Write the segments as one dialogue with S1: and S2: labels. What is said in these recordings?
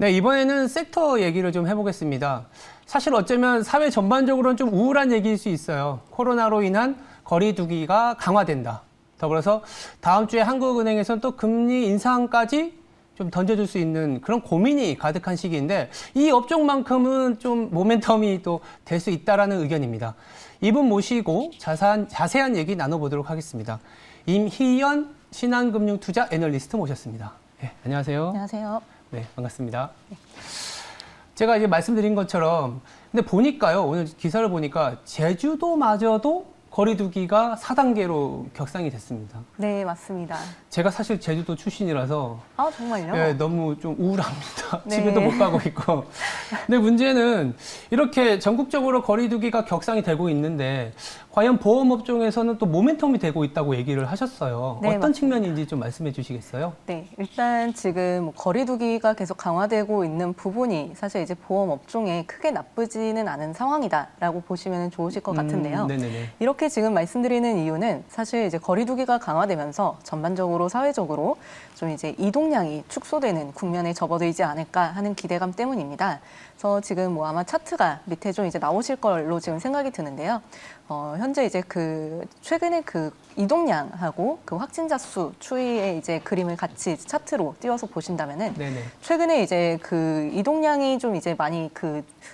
S1: 네, 이번에는 섹터 얘기를 좀 해보겠습니다. 사실 어쩌면 사회 전반적으로는 좀 우울한 얘기일 수 있어요. 코로나로 인한 거리 두기가 강화된다. 더불어서 다음 주에 한국은행에서는 또 금리 인상까지 좀 던져줄 수 있는 그런 고민이 가득한 시기인데 이 업종만큼은 좀 모멘텀이 또 될 수 있다라는 의견입니다. 이분 모시고 자세한 얘기 나눠보도록 하겠습니다. 임희연 신한금융투자 애널리스트 모셨습니다. 네, 안녕하세요.
S2: 안녕하세요.
S1: 네, 반갑습니다. 제가 이제 말씀드린 것처럼 근데 보니까요, 오늘 기사를 보니까 제주도마저도 거리두기가 4단계로 격상이 됐습니다.
S2: 네, 맞습니다.
S1: 제가 사실 제주도 출신이라서
S2: 아, 정말요?
S1: 네, 너무 좀 우울합니다.
S2: 네.
S1: 집에도 못 가고 있고. 근데 문제는 이렇게 전국적으로 거리두기가 격상이 되고 있는데 과연 보험업종에서는 또 모멘텀이 되고 있다고 얘기를 하셨어요.
S2: 네,
S1: 어떤
S2: 맞습니다.
S1: 측면인지 좀 말씀해 주시겠어요?
S2: 네, 일단 지금 거리두기가 계속 강화되고 있는 부분이 사실 이제 보험업종에 크게 나쁘지는 않은 상황이다라고 보시면 좋으실 것 같은데요.
S1: 네네네.
S2: 이렇게 지금 말씀드리는 이유는 사실 이제 거리두기가 강화되면서 전반적으로 사회적으로 좀 이제 이동량이 축소되는 국면에 접어들지 않을까 하는 기대감 때문입니다. 그래서 지금 뭐 아마 차트가 밑에 좀 이제 나오실 걸로 지금 생각이 드는데요. 현재 이제 최근에 이동량하고 확진자 수 추이의 이제 그림을 같이 차트로 띄워서 보신다면은
S1: 네네.
S2: 최근에 이제 이동량이 좀 이제 많이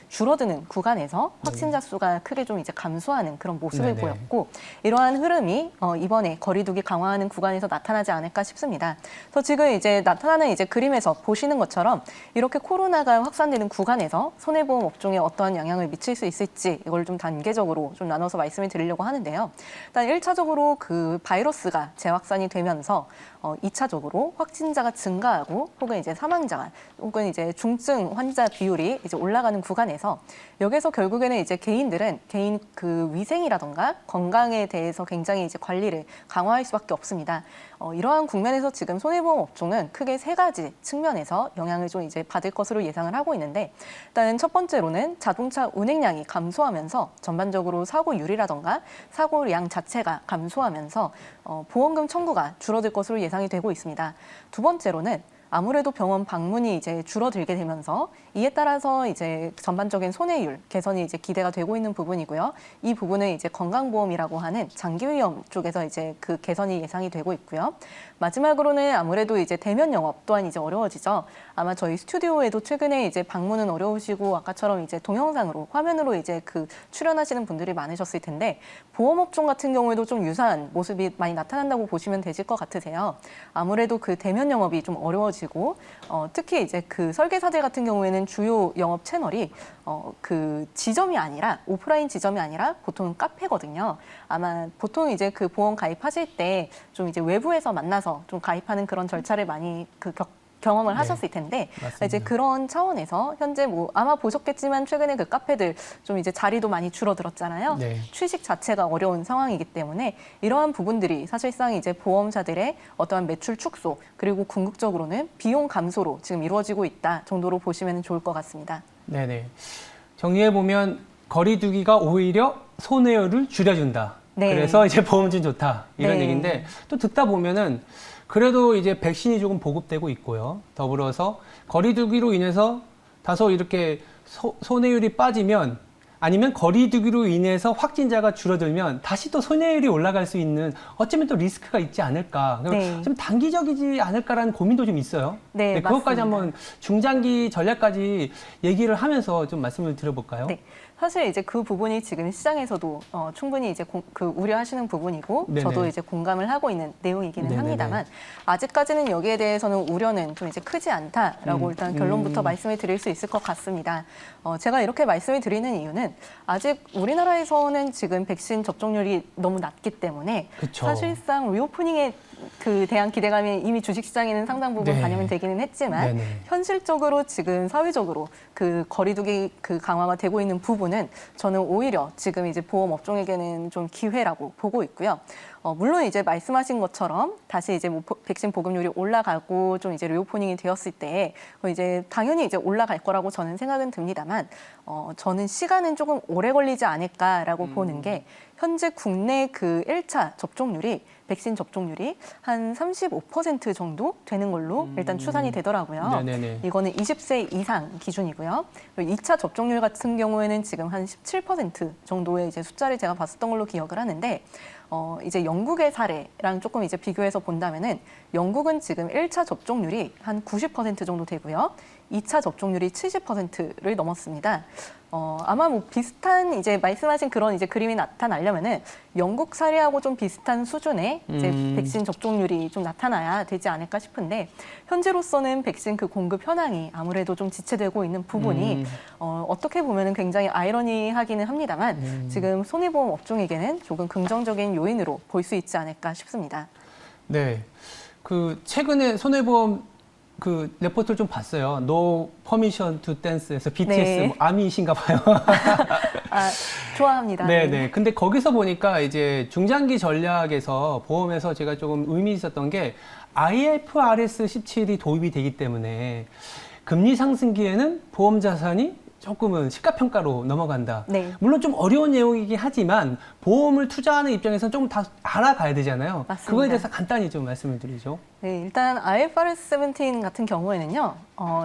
S2: 줄어드는 구간에서 확진자 수가 크게 좀 이제 감소하는 그런 모습을
S1: 네네.
S2: 보였고 이러한 흐름이 이번에 거리두기 강화하는 구간에서 나타나지 않을까 싶습니다. 그래서 지금 이제 나타나는 이제 그림에서 보시는 것처럼 이렇게 코로나가 확산되는 구간에서 손해보험 업종에 어떠한 영향을 미칠 수 있을지 이걸 좀 단계적으로 좀 나눠서 말씀을 드리려고 하는데요. 일단 1차적으로 바이러스가 재확산이 되면서 2차적으로 확진자가 증가하고 혹은 이제 사망자가 혹은 이제 중증 환자 비율이 이제 올라가는 구간에서 여기서 결국에는 이제 개인들은 개인 위생이라던가 건강에 대해서 굉장히 이제 관리를 강화할 수밖에 없습니다. 이러한 국면에서 지금 손해보험 업종은 크게 세 가지 측면에서 영향을 좀 이제 받을 것으로 예상을 하고 있는데 일단 첫 번째로는 자동차 운행량이 감소하면서 전반적으로 사고율이라던가 사고량 자체가 감소하면서 보험금 청구가 줄어들 것으로 예상이 되고 있습니다. 두 번째로는 아무래도 병원 방문이 이제 줄어들게 되면서 이에 따라서 이제 전반적인 손해율 개선이 이제 기대가 되고 있는 부분이고요. 이 부분은 이제 건강보험이라고 하는 장기위험 쪽에서 이제 개선이 예상이 되고 있고요. 마지막으로는 아무래도 이제 대면 영업 또한 이제 어려워지죠. 아마 저희 스튜디오에도 최근에 이제 방문은 어려우시고 아까처럼 이제 동영상으로 화면으로 이제 출연하시는 분들이 많으셨을 텐데 보험업종 같은 경우에도 좀 유사한 모습이 많이 나타난다고 보시면 되실 것 같으세요. 아무래도 대면 영업이 좀 어려워지고 특히 이제 설계사들 같은 경우에는 주요 영업 채널이 지점이 아니라 오프라인 지점이 아니라 보통 카페거든요. 아마 보통 이제 보험 가입하실 때 좀 이제 외부에서 만나서 좀 가입하는 그런 절차를 많이 경험을 하셨을 텐데
S1: 맞습니다.
S2: 이제 그런 차원에서 현재 아마 보셨겠지만 최근에 카페들 좀 이제 자리도 많이 줄어들었잖아요.
S1: 네.
S2: 취식 자체가 어려운 상황이기 때문에 이러한 부분들이 사실상 이제 보험사들의 어떠한 매출 축소 그리고 궁극적으로는 비용 감소로 지금 이루어지고 있다 정도로 보시면 좋을 것 같습니다.
S1: 네네. 정리해 보면 거리두기가 오히려 손해율을 줄여준다.
S2: 네.
S1: 그래서 이제 보험진 좋다 이런
S2: 네.
S1: 얘기인데 또 듣다 보면은 그래도 이제 백신이 조금 보급되고 있고요. 더불어서 거리두기로 인해서 다소 이렇게 손해율이 빠지면 아니면 거리두기로 인해서 확진자가 줄어들면 다시 또 손해율이 올라갈 수 있는 어쩌면 또 리스크가 있지 않을까.
S2: 네.
S1: 좀 단기적이지 않을까라는 고민도 좀 있어요.
S2: 네,
S1: 그것까지
S2: 맞습니다.
S1: 한번 중장기 전략까지 얘기를 하면서 좀 말씀을 드려볼까요?
S2: 네. 사실 이제 그 부분이 지금 시장에서도 충분히 이제 우려하시는 부분이고
S1: 네네.
S2: 저도 이제 공감을 하고 있는 내용이기는
S1: 네네네.
S2: 합니다만 아직까지는 여기에 대해서는 우려는 좀 이제 크지 않다라고 일단 결론부터 말씀을 드릴 수 있을 것 같습니다. 제가 이렇게 말씀을 드리는 이유는 아직 우리나라에서는 지금 백신 접종률이 너무 낮기 때문에
S1: 그쵸.
S2: 사실상 리오프닝에 대한 기대감이 이미 주식시장에는 상당 부분
S1: 네.
S2: 반영이 되기는 했지만
S1: 네네.
S2: 현실적으로 지금 사회적으로 거리두기 강화가 되고 있는 부분은 저는 오히려 지금 이제 보험 업종에게는 좀 기회라고 보고 있고요. 물론 이제 말씀하신 것처럼 다시 이제 뭐 백신 보급률이 올라가고 좀 이제 리오프닝이 되었을 때 이제 당연히 이제 올라갈 거라고 저는 생각은 듭니다만 저는 시간은 조금 오래 걸리지 않을까라고 보는 게 현재 국내 그 1차 접종률이 백신 접종률이 한 35% 정도 되는 걸로 일단 추산이 되더라고요.
S1: 네네네.
S2: 이거는 20세 이상 기준이고요. 2차 접종률 같은 경우에는 지금 한 17% 정도의 이제 숫자를 제가 봤었던 걸로 기억을 하는데 이제 영국의 사례랑 조금 이제 비교해서 본다면은 영국은 지금 1차 접종률이 한 90% 정도 되고요. 2차 접종률이 70%를 넘었습니다. 아마 뭐 비슷한 이제 말씀하신 그런 이제 그림이 나타나려면은 영국 사례하고 좀 비슷한 수준의 이제 백신 접종률이 좀 나타나야 되지 않을까 싶은데 현재로서는 백신 그 공급 현황이 아무래도 좀 지체되고 있는 부분이 어떻게 보면은 굉장히 아이러니하기는 합니다만 지금 손해보험 업종에게는 조금 긍정적인 요인으로 볼 수 있지 않을까 싶습니다.
S1: 네. 그 최근에 손해보험 그 레포트를 좀 봤어요. No Permission to Dance에서 BTS
S2: 네.
S1: 뭐 아미이신가 봐요.
S2: 좋아합니다.
S1: 네네. 근데 거기서 보니까 이제 중장기 전략에서 보험에서 제가 조금 의미 있었던 게 IFRS 17이 도입이 되기 때문에 금리 상승기에는 보험 자산이 조금은 시가평가로 넘어간다.
S2: 네.
S1: 물론 좀 어려운 내용이긴 하지만 보험을 투자하는 입장에서는 좀 다 알아가야 되잖아요.
S2: 맞습니다.
S1: 그거에 대해서 간단히 좀 말씀을 드리죠.
S2: 네, 일단 IFRS 17 같은 경우에는요,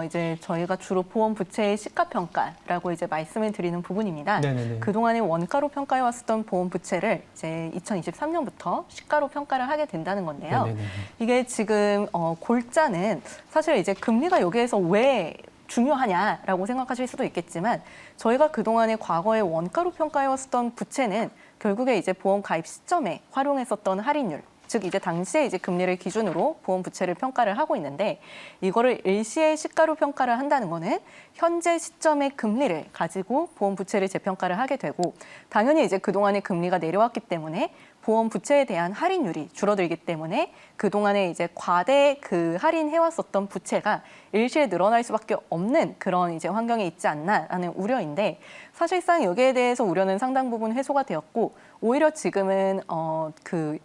S2: 이제 저희가 주로 보험 부채의 시가평가라고 이제 말씀을 드리는 부분입니다.
S1: 네네네.
S2: 그동안에 원가로 평가해 왔었던 보험 부채를 이제 2023년부터 시가로 평가를 하게 된다는 건데요.
S1: 네네네.
S2: 이게 지금 골자는 사실 이제 금리가 여기에서 왜 중요하냐라고 생각하실 수도 있겠지만 저희가 그동안에 과거에 원가로 평가해왔었던 부채는 결국에 이제 보험 가입 시점에 활용했었던 할인율, 즉 이제 당시에 이제 금리를 기준으로 보험 부채를 평가를 하고 있는데 이거를 일시에 시가로 평가를 한다는 거는 현재 시점의 금리를 가지고 보험 부채를 재평가를 하게 되고 당연히 이제 그동안에 금리가 내려왔기 때문에 보험 부채에 대한 할인율이 줄어들기 때문에 그동안에 이제 과대 그 할인해왔었던 부채가 일시에 늘어날 수밖에 없는 그런 이제 환경에 있지 않나라는 우려인데 사실상 여기에 대해서 우려는 상당 부분 해소가 되었고 오히려 지금은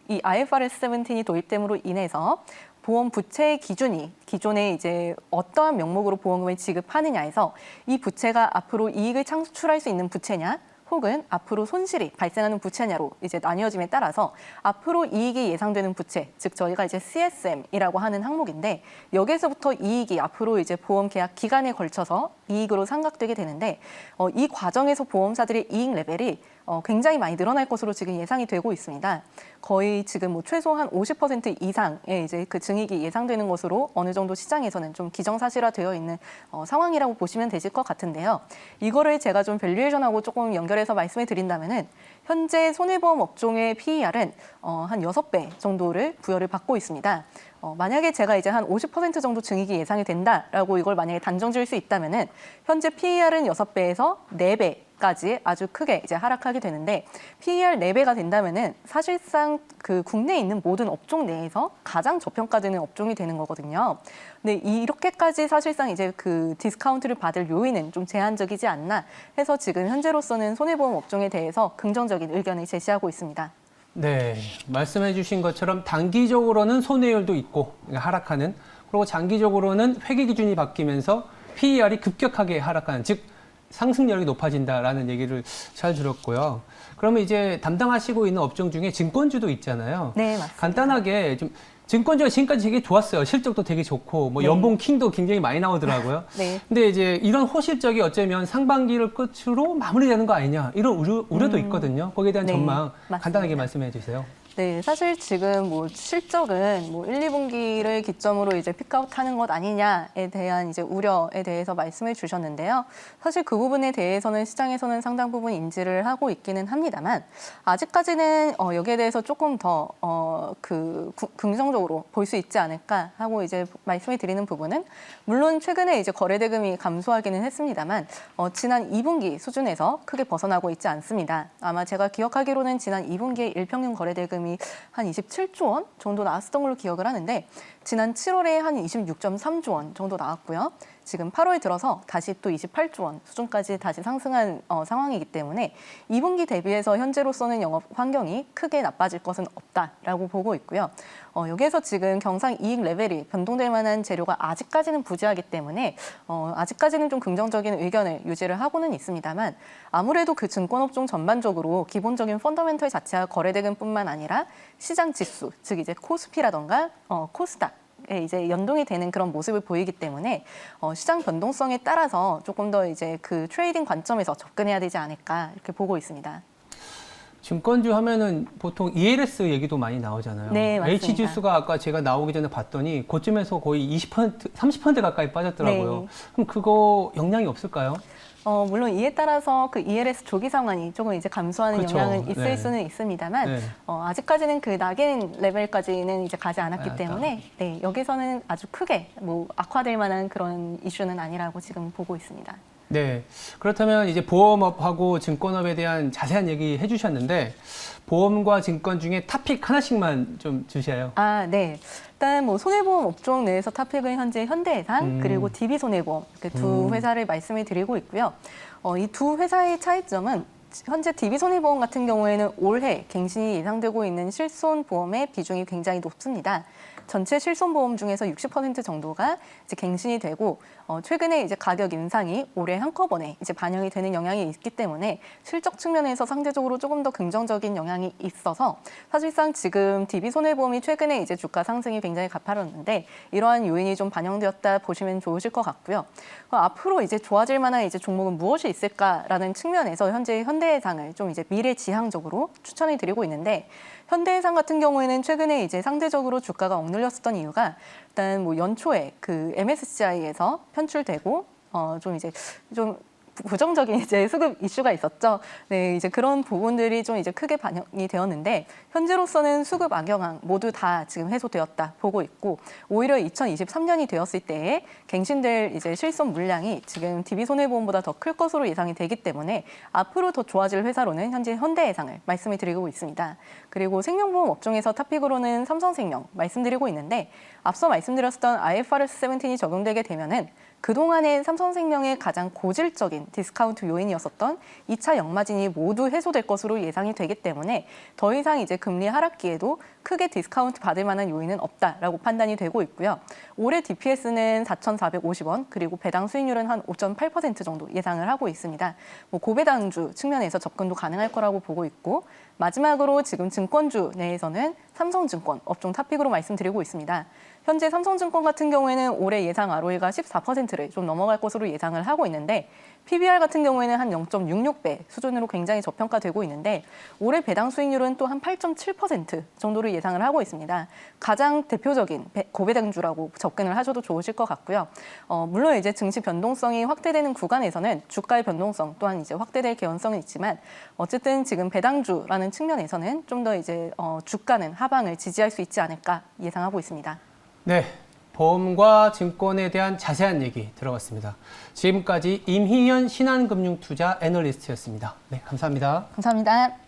S2: 이 IFRS 17이 도입됨으로 인해서 보험 부채의 기준이 기존에 이제 어떠한 명목으로 보험금을 지급하느냐에서 이 부채가 앞으로 이익을 창출할 수 있는 부채냐 혹은 앞으로 손실이 발생하는 부채냐로 이제 나뉘어짐에 따라서 앞으로 이익이 예상되는 부채, 즉 저희가 이제 CSM이라고 하는 항목인데 여기에서부터 이익이 앞으로 이제 보험 계약 기간에 걸쳐서 이익으로 상각되게 되는데 이 과정에서 보험사들의 이익 레벨이 굉장히 많이 늘어날 것으로 지금 예상이 되고 있습니다. 거의 지금 뭐 최소 한 50% 이상의 이제 그 증익이 예상되는 것으로 어느 정도 시장에서는 좀 기정사실화되어 있는 상황이라고 보시면 되실 것 같은데요. 이거를 제가 좀 밸류에이션하고 조금 연결해서 말씀을 드린다면은 현재 손해보험 업종의 PER은 한 6배 정도를 부여를 받고 있습니다. 만약에 제가 이제 한 50% 정도 증익이 예상이 된다라고 이걸 만약에 단정 지을 수 있다면은 현재 PER은 6배에서 4배까지 아주 크게 이제 하락하게 되는데 PER 4배가 된다면은 사실상 그 국내에 있는 모든 업종 내에서 가장 저평가되는 업종이 되는 거거든요. 근데 이렇게까지 사실상 이제 그 디스카운트를 받을 요인은 좀 제한적이지 않나 해서 지금 현재로서는 손해보험 업종에 대해서 긍정적인 의견을 제시하고 있습니다.
S1: 네, 말씀해 주신 것처럼 단기적으로는 손해율도 있고 하락하는, 그리고 장기적으로는 회계 기준이 바뀌면서 PER이 급격하게 하락하는, 즉 상승력이 높아진다라는 얘기를 잘 들었고요. 그러면 이제 담당하시고 있는 업종 중에 증권주도 있잖아요.
S2: 네, 맞습니다.
S1: 간단하게 좀 증권주가 지금까지 되게 좋았어요. 실적도 되게 좋고, 뭐
S2: 네.
S1: 연봉 킹도 굉장히 많이 나오더라고요.
S2: 네.
S1: 근데 이제 이런 호실적이 어쩌면 상반기를 끝으로 마무리되는 거 아니냐, 이런 우려도 있거든요. 거기에 대한
S2: 네,
S1: 전망
S2: 맞습니다.
S1: 간단하게 말씀해 주세요.
S2: 네, 사실 지금 뭐 실적은 뭐 1, 2분기를 기점으로 이제 픽아웃 하는 것 아니냐에 대한 이제 우려에 대해서 말씀을 주셨는데요. 사실 그 부분에 대해서는 시장에서는 상당 부분 인지를 하고 있기는 합니다만 아직까지는 여기에 대해서 조금 더 긍정적으로 볼 수 있지 않을까 하고 이제 말씀을 드리는 부분은 물론 최근에 이제 거래 대금이 감소하기는 했습니다만 지난 2분기 수준에서 크게 벗어나고 있지 않습니다. 아마 제가 기억하기로는 지난 2분기에 일평균 거래 대금이 한 27조 원 정도 나왔었던 걸로 기억을 하는데 지난 7월에 한 26.3조 원 정도 나왔고요. 지금 8월 들어서 다시 또 28조 원 수준까지 다시 상승한 상황이기 때문에 2분기 대비해서 현재로서는 영업 환경이 크게 나빠질 것은 없다라고 보고 있고요. 여기에서 지금 경상 이익 레벨이 변동될 만한 재료가 아직까지는 부재하기 때문에 아직까지는 좀 긍정적인 의견을 유지를 하고는 있습니다만 아무래도 그 증권업종 전반적으로 기본적인 펀더멘털 자체와 거래대금뿐만 아니라 시장 지수, 즉 이제 코스피라던가 코스닥 이제 연동이 되는 그런 모습을 보이기 때문에 시장 변동성에 따라서 조금 더 이제 그 트레이딩 관점에서 접근해야 되지 않을까 이렇게 보고 있습니다.
S1: 증권주 하면은 보통 ELS 얘기도 많이 나오잖아요.
S2: 네, 맞습니다.
S1: H지수가 아까 제가 나오기 전에 봤더니 그쯤에서 거의 20%, 30% 가까이 빠졌더라고요.
S2: 네.
S1: 그럼 그거 영향이 없을까요?
S2: 물론 이에 따라서 그 ELS 조기 상환이 조금 이제 감소하는
S1: 그렇죠.
S2: 영향은 있을
S1: 네.
S2: 수는 있습니다만
S1: 네.
S2: 아직까지는 그 낙인 레벨까지는 이제 가지 않았기
S1: 아,
S2: 때문에 네, 여기서는 아주 크게 뭐 악화될 만한 그런 이슈는 아니라고 지금 보고 있습니다.
S1: 네. 그렇다면 이제 보험업하고 증권업에 대한 자세한 얘기 해주셨는데 보험과 증권 중에 탑픽 하나씩만 좀 주셔요.
S2: 아, 네. 일단 뭐 손해보험 업종 내에서 탑픽은 현재 현대해상 그리고 DB손해보험 그 두 회사를 말씀을 드리고 있고요. 이 두 회사의 차이점은 현재 DB손해보험 같은 경우에는 올해 갱신이 예상되고 있는 실손보험의 비중이 굉장히 높습니다. 전체 실손보험 중에서 60% 정도가 이제 갱신이 되고 최근에 이제 가격 인상이 올해 한꺼번에 이제 반영이 되는 영향이 있기 때문에 실적 측면에서 상대적으로 조금 더 긍정적인 영향이 있어서 사실상 지금 DB손해보험이 최근에 이제 주가 상승이 굉장히 가파랐는데 이러한 요인이 좀 반영되었다 보시면 좋으실 것 같고요. 앞으로 이제 좋아질 만한 이제 종목은 무엇이 있을까라는 측면에서 현재 현대해상을 좀 이제 미래지향적으로 추천을 드리고 있는데 현대해상 같은 경우에는 최근에 이제 상대적으로 주가가 억눌렸었던 이유가 일단 뭐 연초에 그 MSCI에서 편출되고 좀 이제 좀 부정적인 이제 수급 이슈가 있었죠. 네, 이제 그런 부분들이 좀 이제 크게 반영이 되었는데 현재로서는 수급 악영향 모두 다 지금 해소되었다 보고 있고 오히려 2023년이 되었을 때에 갱신될 이제 실손 물량이 지금 DB손해보험보다 더 클 것으로 예상이 되기 때문에 앞으로 더 좋아질 회사로는 현재 현대해상을 말씀을 드리고 있습니다. 그리고 생명보험 업종에서 탑픽으로는 삼성생명 말씀드리고 있는데 앞서 말씀드렸던 IFRS 17이 적용되게 되면은 그동안의 삼성생명의 가장 고질적인 디스카운트 요인이었었던 2차 역마진이 모두 해소될 것으로 예상이 되기 때문에 더 이상 이제 금리 하락기에도 크게 디스카운트 받을 만한 요인은 없다라고 판단이 되고 있고요. 올해 DPS는 4,450원 그리고 배당 수익률은 한 5.8% 정도 예상을 하고 있습니다. 뭐 고배당주 측면에서 접근도 가능할 거라고 보고 있고 마지막으로 지금 증권주 내에서는 삼성증권 업종 탑픽으로 말씀드리고 있습니다. 현재 삼성증권 같은 경우에는 올해 예상 ROE가 14%를 좀 넘어갈 것으로 예상을 하고 있는데 PBR 같은 경우에는 한 0.66배 수준으로 굉장히 저평가되고 있는데 올해 배당 수익률은 또 한 8.7% 정도를 예상을 하고 있습니다. 가장 대표적인 고배당주라고 접근을 하셔도 좋으실 것 같고요. 물론 이제 증시 변동성이 확대되는 구간에서는 주가의 변동성 또한 이제 확대될 개연성은 있지만 어쨌든 지금 배당주라는 측면에서는 좀 더 이제 주가는 하방을 지지할 수 있지 않을까 예상하고 있습니다.
S1: 네. 보험과 증권에 대한 자세한 얘기 들어봤습니다. 지금까지 임희연 신한금융투자 애널리스트였습니다. 네, 감사합니다.
S2: 감사합니다.